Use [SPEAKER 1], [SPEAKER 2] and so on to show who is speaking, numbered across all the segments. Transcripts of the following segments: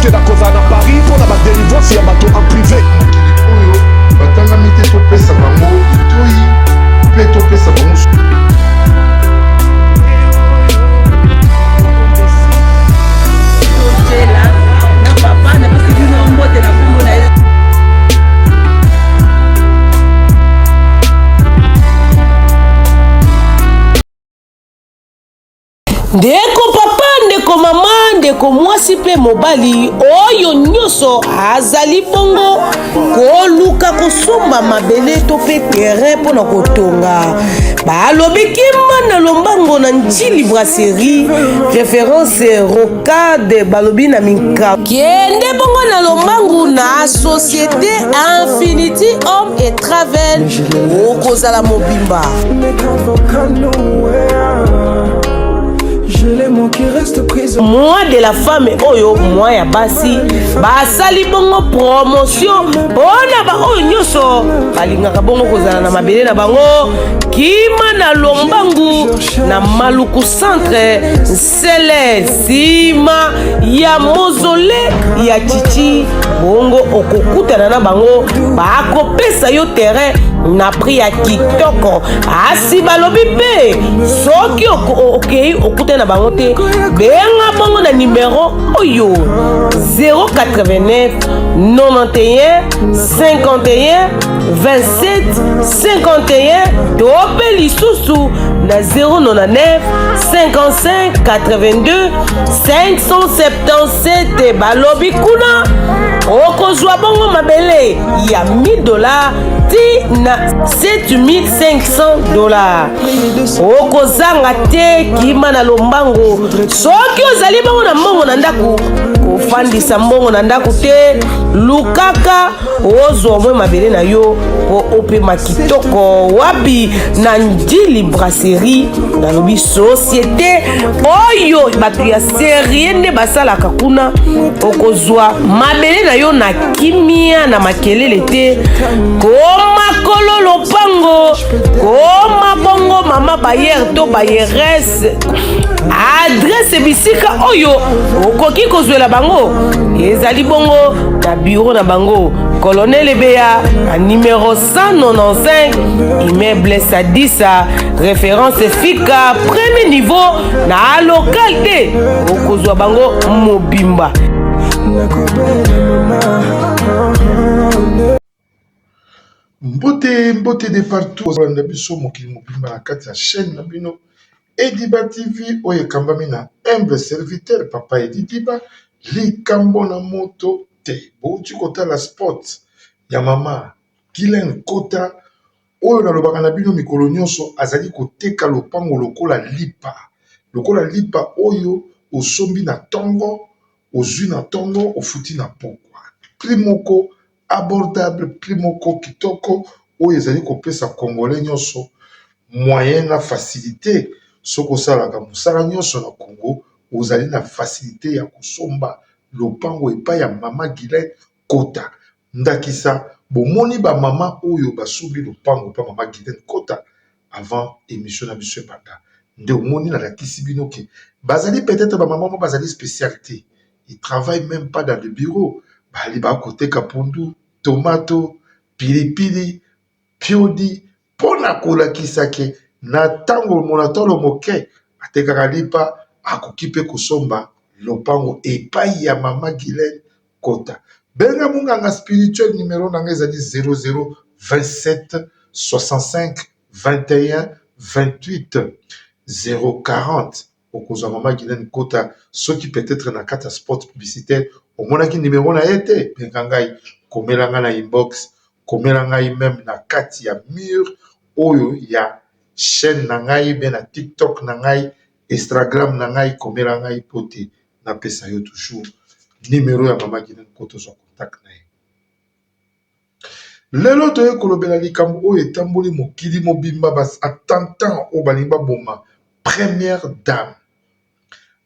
[SPEAKER 1] que la cause à Paris pour la délivrance et à bateau en privé.
[SPEAKER 2] Batanga mite to pesa bango itoi pe to pesa bango.
[SPEAKER 3] Ndeko papa, ndeko mama, ndeko mwasi pe mobali oyo nyoso azali bongo koluka kosomba mabele to pe terrain pona kotonga balobi kima na lombango na Njili Brasserie référence rocade balobi na minka kende bongo na lombangu na société Infinity Home et Travel okozala mobimba. Moi de la femme oyo moi ya basi basali bongo promotion bona ba oyo nyoso balingaka bongo kozala na mabele na bango kima na lombangu na Maluku centre sele sima ya mozole ya chichi bongo okokutana na bango bakopesa yo terrain na prix ya kitoko asi balobi pe soki okei okutana na bango te benga bongo na numéro oyo 089 91 51 27 51 tope lisusu na 099 55 82 577 balobi kuna okozwa bongo mabele ya $1000 ti na $7500 okozanga te kima na lombango soki ozali bongo na mbongo na ndako kofandisa mbongo na ndako te lukaka ozwa mwe mabele na yo po opema kitoko wapi na Njili Brasserie nalobi société oyo bato ya serie nde basalaka kuna okozwa mabele na yo na kimia na makelele te koma kolo lopango koma bongo mama bayer to bayerese adresse bisika oyo okoki kozwela bango ezali bongo na bureau na bango Colonel Ebeya à numéro 195 immeuble Sadissa référence FICA premier niveau na localité okozwa bango mobimba.
[SPEAKER 2] Mbote de partout na biso mokili mobimba na kati ya chaîne na bino Ediba TV oyo kambami na humble serviteur papa Ediba likambo na moto te bouti kota la sport ya mama Guylaine Kota oyo nalobaka na bino mikolo nyonso azali koteka lopango lokola lipa oyo osombi na tongo ozwi na tongo ofuti na pokwa prix moko abordable prix moko kitoko oyo ezali kopesa congolais nyonso moyen na facilité soko salaka musala nyonso na Congo ozali na facilité ya kosomba lopango epai ya mama Guylaine Kota ndakisa bomoni ba mama oyo basombi lopango pa mama Guylaine Kota avant émission na biso ebanda nde omoni na lakisi bino ke bazali peut-être ba mama mo bazali spécialité ils travaillent même pas dans le bureau bali ba koteka pondu tomato pilipili piodi pona kolakisa ke na tango monatolo moke atekaka lipa akoki pe kosomba lopango epai ya mama Guylaine Kota benga munganga spirituel numéro nanga ezali 00 27 65 21 28 040 okozwa mama Guylaine Kota soki peut-être na kata sport publicitaire omonaki numéro na ete benga ngai komela nga na inbox komela ngai même na kati ya mur oyo ya chaîne na ngai be na TikTok na ngai Instagram na ngai komela ngai pote na pesa yo toujours numéro ya mama Guylaine Kota so contact na ye lelo toye kolobela likambo oyo etamboli mokili mobimba bas attentant o balimba boma première dame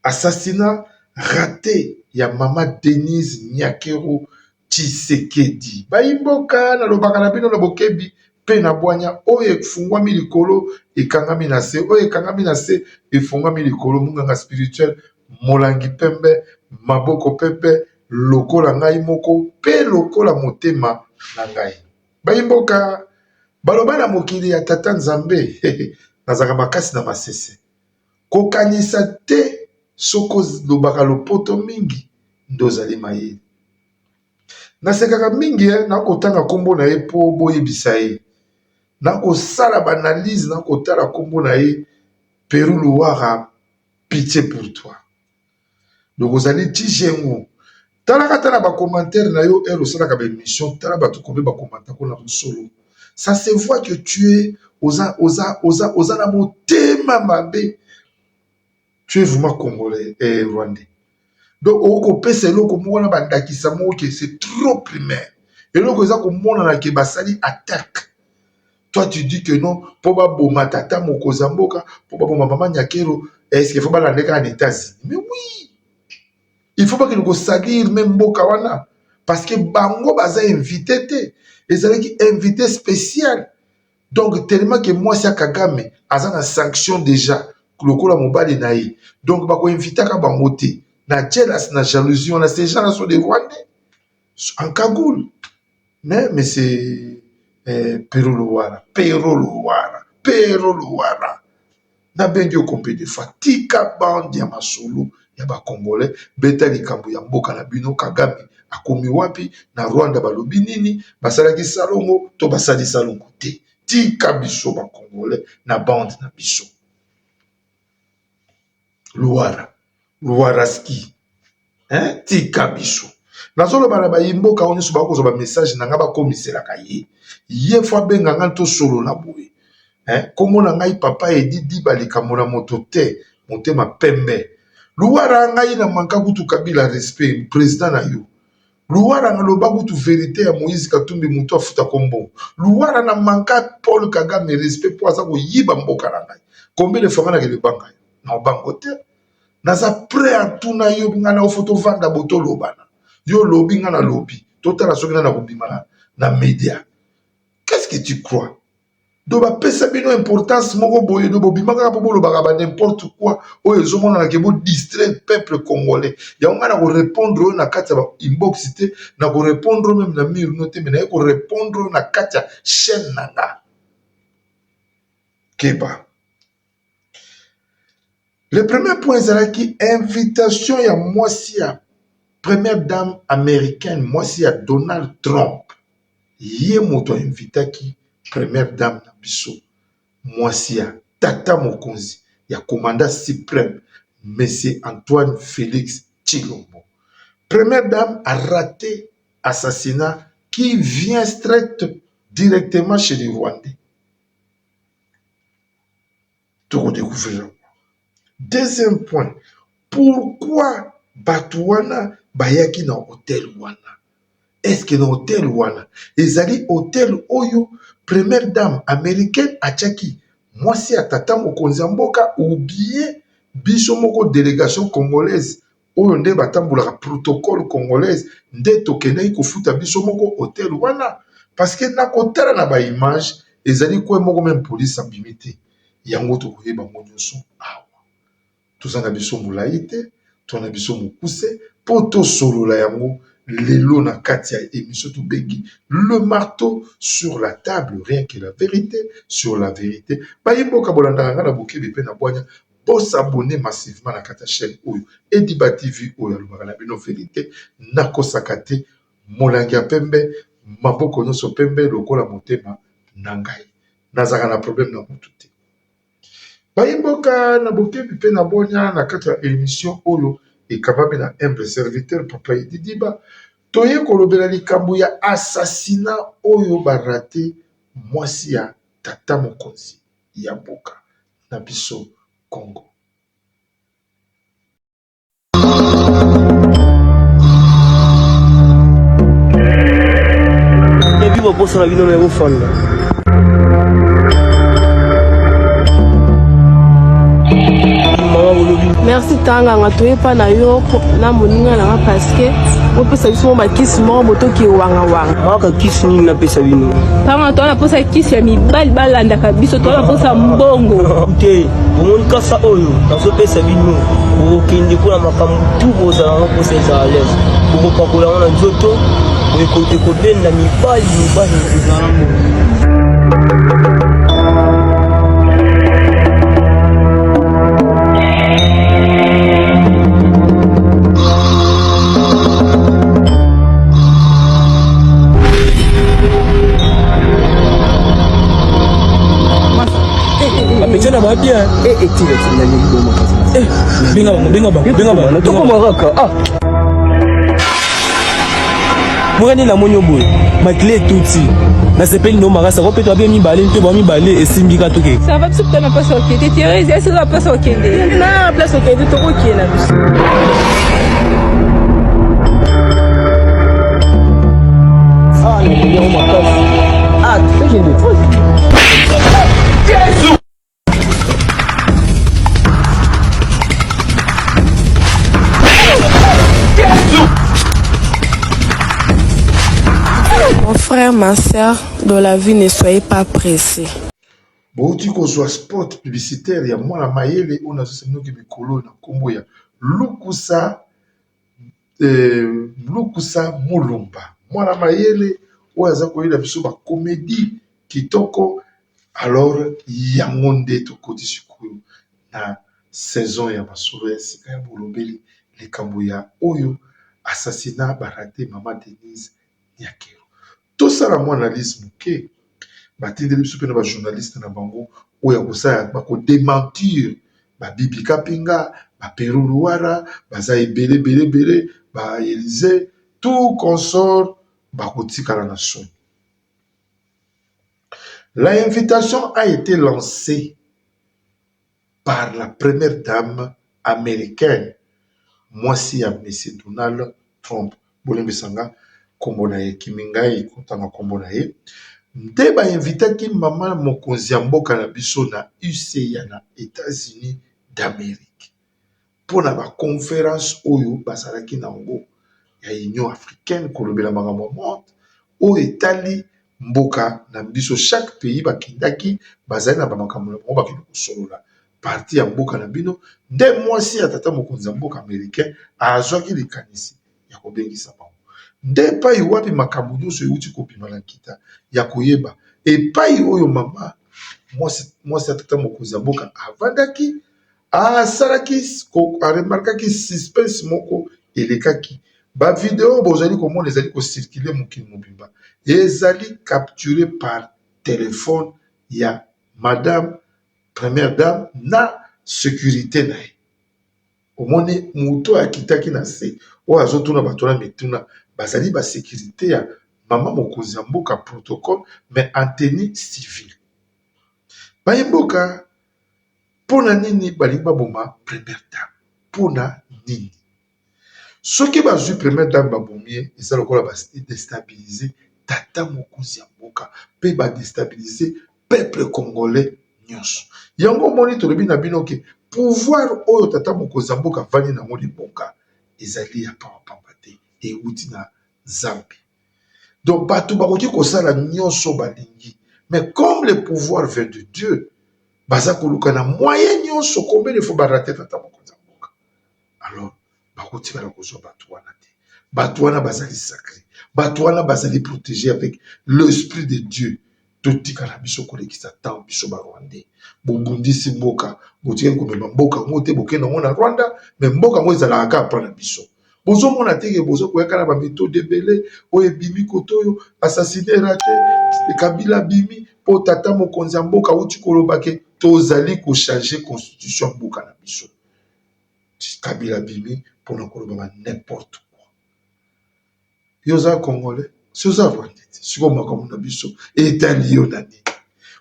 [SPEAKER 2] assassinat raté ya mama Denise Nyakero Tshisekedi bayimboka na lobaka na bino na bokebi pe na bwanya oyo efungwami likolo ekangami na se oyo ekangami na se efungwami likolo munganga spirituel molangi pembe maboko pepe lokola ngai moko pe lokola motema na ngai. Bayimboka baloba na mokili ya tata Nzambe nazaka makasi na masese. Kokanisa te soko lobaka lopoto mingi ndozali mayele. Nasekaka mingi na kotanga kombo na ye po boyebisa ye. Na kosala banalize na kotala kombo na ye Pérou Louara, pitié pour toi. Donc ozali tijengu. Talaka tala ba commentaire na yo elo sala ka ba émission tala ba to kobe ba commentaire ko na solo. Ça se voit que tu es oza na motema mabe. Tu es vraiment congolais et rwandais. Donc oko pesa eloko moko na bandakisa moko que c'est trop primaire. Eloko eza ko mona na ke basali attaque. Toi tu dis que non, pour ba boma tata moko zamboka, pour ba boma maman nyakero, est-ce qu'il faut pas l'amener en États-Unis? Mais oui. Il faut pas que nous salir même mboka wana parce que bango baza invité té. Ils allaient invité spécial. Donc tellement que moi c'est Kagame, azan a sanction déjà. Lokola mobali naï. Donc bako invité ka bangote. Na jealous, na jalousie, on a ces gens là sont des Rwandais. En cagoule. Mais c'est Pérou Louara. Na bendio kompé de fatika bandi ya masolo ya ba Congolais. Beta likambo ya mboka na bino Kagame. Akomi wapi na Rwanda balobi nini basalaki salongo to basali salongo te. Tika biso ba Congolais na bande na biso. Louara ski. Tika biso. Nazolo bana ba yimboka oni so ba ko ba message na nga ba komisela ka ye. Ye fwa benga nganto solo la boye. Komo na ngai papa edidi balikambo na moto te, motema pembe. Louara ngai na manka kutu Kabila respect président na yo. Louara na loba kutu vérité ya Moïse Katumbi muto afuta kombo. Louara na manka Paul Kagame respect po aza ko yiba mboka na ngai. Combien de fois na ke le banga na bango te. Naza prêt à tout na yo ngana o photo vanda boto lobana. Yo lobi ngana lobi. Tota la soki na kobima na média. Qu'est-ce que tu crois? Do ba pesa bino importance moko boye do bobimaka po bolo ba n'importe quoi oyo ezomona na ke bo distraire peuple congolais. Ya ngana ko répondre na kati ya inbox te na ko répondre même na mur noté mais na ko répondre na kati ya chaîne nanga. Keba. Le premier point c'est qui invitation ya mwasi ya première dame américaine mwasi ya Donald Trump. Yé moto invitaki première dame na biso mwasi ya tata mokonzi ya commandant suprême monsieur Antoine Félix Tshilombo. Première dame a raté assassinat qui vient directement chez les Rwandais. Tout redécouvrir. Deuxième point, pourquoi Batouana bayaki na hôtel wana? Est-ce que dans hôtel wana ezali hôtel oyo première dame américaine achaki mwasi atata mokonzi mboka ou bien biso moko délégation congolaise oyo nde batambulaka protocole congolaise nde tokendaki kofuta biso moko hôtel wana parce que na kotala na ba image ezali kwa moko même police abimi te yango tokoyeba ngo nyonso awa tozanga biso molai te tona biso mokuse po tosolola yango lelo na kati ya émission to bengi le marteau sur la table rien que la vérité sur la vérité bayimboka bolanda nga na bokebi pe na bwanya pour s'abonner massivement na kati ya chaîne oyo Ediba TV oyo alobaka na bino vérité nakosaka te molangi ya pembe maboko nyonso pembe lokola motema na ngai nazaka na problème na mutu te bayimboka na bokebi pe na bwanya na kati ya émission oyo ekabami na humble serviteur papa Ediba toye kolobela likambo ya assassinat oyo barate mwasi ya tata mokonzi ya mboka na biso Congo.
[SPEAKER 3] Ebi bobosa na bino na bofanda. Merci tanga ngatoye pa na yo na moninga na parce que opesa biso makisi moko botoki wanga
[SPEAKER 4] maka kisi nini napesa bino
[SPEAKER 5] panga toana posa kisi ya mibali balandaka biso toana posa mbongo
[SPEAKER 4] te omoni kasa oyo nazopesa bino okende mpona makambo tu bozalanga posa ezala lese okopakola ngo na nzoto ekobenda mibali ezala mbongo.
[SPEAKER 6] Apetena ba bien. Benga bango.
[SPEAKER 4] Toko maraka.
[SPEAKER 6] Mugani na monyo boy. Makile tuti. Na sepeli no marasa ko peto bien mibale nte ba mibale esimbi ka toke.
[SPEAKER 5] ça va tout na passe okende Thérèse est-ce que passe okende
[SPEAKER 3] na place okende toko kiena biso
[SPEAKER 4] Nikulia makasi. Tekende. Jésus.
[SPEAKER 7] Mon frère, ma soeur, dans la vie, ne soyez pas pressés.
[SPEAKER 2] Bouti kozwa spot publicitaire ya mwana mayele ona zosemnoki mikolo na kombo ya Lukusa Mulumba. Mwana mayele oyo aza koyela biso ba comédie kitoko. Alors yango nde tokoti sikoyo na saison ya masolo ya sika ya bolobeli likambo ya oyo assassinat barate mama Denise Nyakero. Tosala mo analyse moke batindeli biso mpe na bajournaliste na bango oyo akosala bakodementir babibi kapinga bapero luwara baza ebele ba Élysée tout consort bakotikala na soni. L'invitation a été lancée par la première dame américaine, mwasi ya M. Donald Trump. Bolembesanga kombo na ye kimingai kotanga kombo na ye. Nde ba invitaki mama mokonzi ya mboka na biso na UCA na États-Unis d'Amérique. Pona ba conférence oyo basalaki nango ya Union africaine kolobela makambo monde o etali mboka na biso chaque pays bakindaki bazali na bamakambo na bango bakende kosolola parti ya mboka na bino nde mwasi ya tata mokonzi ya mboka américain azwaki likanisi ya kobengisa bango nde epai wapi makambo nyonso euti kobima na nkita ya koyeba epai oyo mama mwasi ya tata mokonzi ya mboka avandaki asalaki aremarkaki suspense moko elekaki bavideo bozali komona ezali kocircule mokili mobimba ezali capturé par téléphone ya madame première dame na sécurité na ye omoni moto akitaki na se oyo azotuna bato na mituna bazali basécurité ya mama mokonzi ya mboka protocole mais en tenue civile bayemboka mpona nini balingi baboma première dame mpona nini soki bazwi première dame babomi ye eza lokola badestabilize tata mokonzi ya mboka mpe badestabilize peuple congolais nyonso yango moni tolobi na bino ke pouvoir oyo tata mokonzi ya mboka avandi nango libonga ezali ya pamba te euti na zambi donc bato bakoki kosala nyonso balingi mais comme le pouvoir vient de Dieu baza koluka na moyen nyonso combien de fois barate tata mokonzi ya mboka alors bakotikala kozwa bato wana te bato wana bazali sacré bato wana bazali protégé avec l'esprit de Dieu totikala biso kolekisa temps biso barwandais bobundisi mboka botikali komema mboka ngo te bokenda ngo na Rwanda mais mboka ngo ezalaka kaka mpona biso bozomona teke bozo koyaka na baméthode ebele oyo ebimi koto oyo assassiné rate Kabila bimi po tata mokonzi ya mboka uti kolobake tozali kochange constitution mboka na biso Kabila bimi mpona koloba n'importe quoi yoza congolais soza rwandais siko makambo na biso etali yo na nini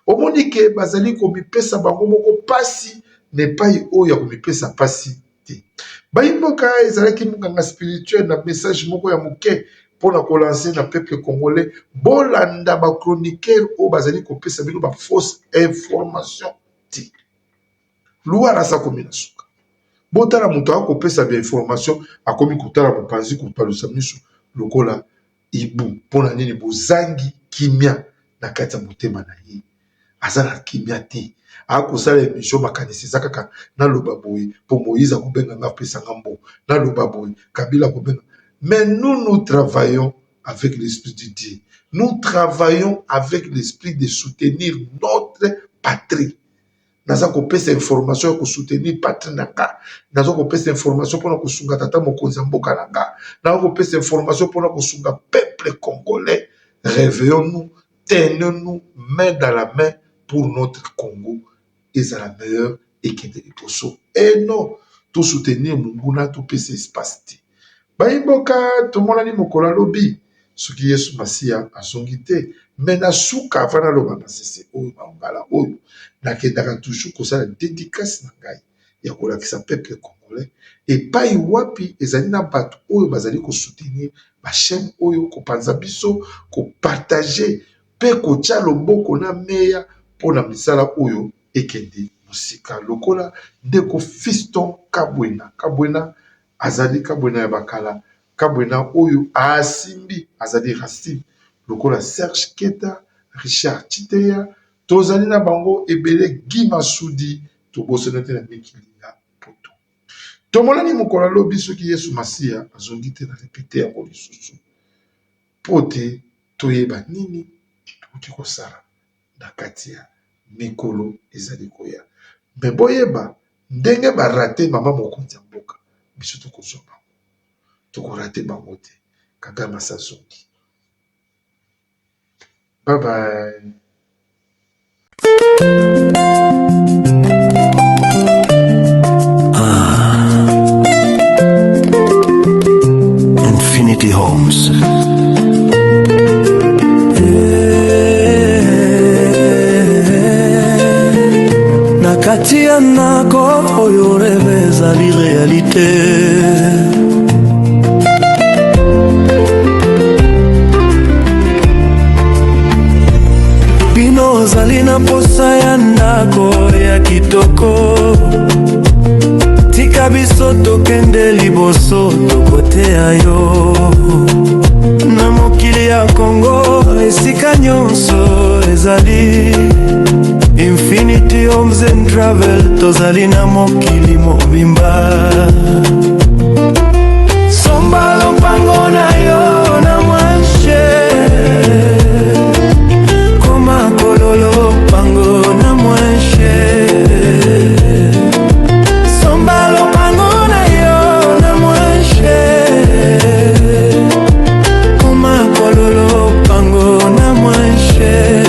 [SPEAKER 2] omoni ke bazali komipesa bango moko pasi nepai oyo ya komipesa pasi te bayimboka ezalaki mokanga spirituel na message moko ya moke mpona kolanse na peuple congolais bolanda bachroniqueur oyo bazali kopesa bino bafausse information te luwara aza komi na suka botala moto akopesa ba information akomi kotala mopanzi kopalusa miso lokola ibu mpona nini bozangi kimia na kati ya motema na ye aza na kimia te akosala émission makanisi eza kaka naloba boye mpo Moïse akobenga nga apesa nga mbongo naloba boye Kabila akobenga. Mais nous travaillons avec l'esprit de Dieu. Nous travaillons avec l'esprit de soutenir notre patrie. Naza kopesa information pour soutenir patrie nanga. Naza kopesa information pour kosunga tata mokonzi mboka nanga. Naza kopesa information pour kosunga peuple congolais. Réveillons-nous, tenons-nous main dans la main pour notre Congo. Et c'est la meilleure équipe de Poso. Et non, tout soutenir Munguna, tout pesa espace. Baïboka, tout le monde a dit mokola lobby. Ce qui est sous Massia a son guité. Mais na souka avant loba na sese oyo bangala oyo. Na kedaka toujours ko ça dédicace na ngai. Ya kola ki sa peuple congolais. Et pas wapi ezali na bato oyo bazali ko soutenir ba chaîne oyo ko panza biso ko partager pe ko tia loboko na meya pona misala oyo ekende musika lokola ndeko Fiston Kabwena. Kabwena azali Kabwena ya bakala. Kabwena oyo asimbi azali Racine lokola Serge Keta, Richard Chiteya, tozali na bango ebele Guy Masudi, tobosonete na mikili ya poto. Tomonani mokola lobi soki Yesu Masia azongi te na répéter ya lisusu. Pote toyeba nini tokoki kosala na kati ya mikolo ezali koya. Me boyeba ndenge barate mama mokonzi ya mboka biso tokozwa bango. Tokorate bango te Kagame Sazongi. Bye bye.
[SPEAKER 1] Infinity Homes.
[SPEAKER 8] Nakati ya nako oyo rêve ezali réalité. Ozali na posa ya ndako ya kitoko tika biso tokende liboso tokoteya yo na mokili ya Congo esika nyonso ezali Infinity Homes and Travel tozali na mokili mobimba somba lopango na yo na mwanshe Kololo pango na mwanshe somba lo pango na yo na mwanshe Kuma kololo pango na mwanshe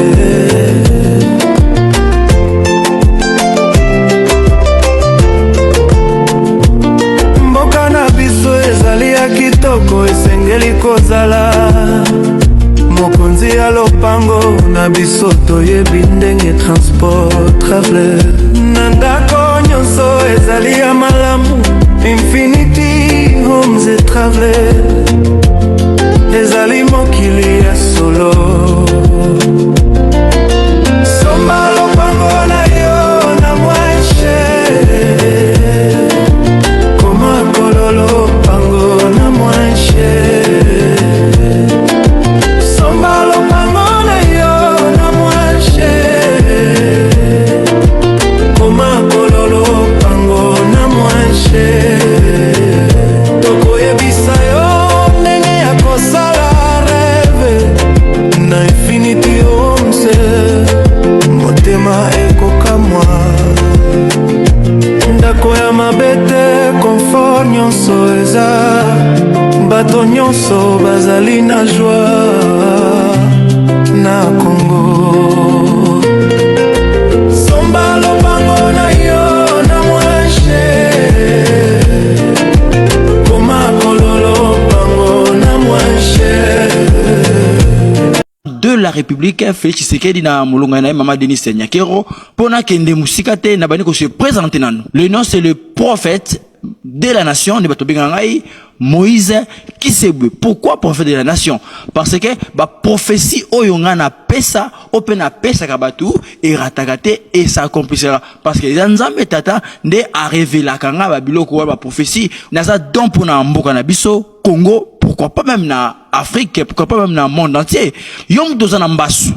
[SPEAKER 8] Mboka na biso ezali ya kitoko esengeli kozala Mokonzi ya lopango na biso toyebi ndenge transport traveler na ndako nyonso ezali ya malamu Infinity Homes et Traveler ezali mokili ya solo somba lopango na yo na mwanshe Koma kololo pango na mwanshe bato nyonso bazali na joie na Congo somba lopango na yo na mwanshe Koma kololo pango na mwanshe
[SPEAKER 9] de la République Félix Tshisekedi na molonga na Mama Denis Nyakero pona kende musika te na bani ko se présenter nanu. Le nom c'est le prophète de la nation de Batobengangai, Moïse Kisebwe. Pourquoi prophète de la nation? Parce que ba prophétie oyongana pesa, opena pesa kabatu et ratakate et ça accomplira. Parce que les Nzambe tata de a révélé kanga ba biloko ba prophétie naza don pour na mboka na biso Congo, pourquoi pas même na Afrique, pourquoi pas même na monde entier. Yong dozana mbasu.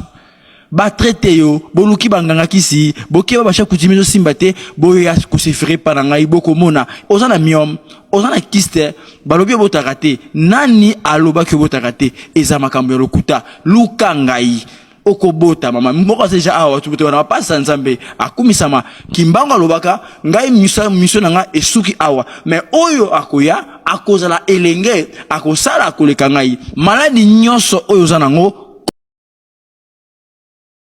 [SPEAKER 9] Ba traité yo boluki banganga kisi boke ba chaque kutimizo simbate boya kusifere panangai boko mona ozana miom ozana kiste balobi botakate nani aloba ke botakate eza makambo lokuta lukangai okobota mama mboko seja awa tubuto na pasa nzambe akumisama kimbango alobaka ngai miso nanga esuki awa mais oyo akoya akozala elenge akosala koleka ngai maladi nyonso oyo zanango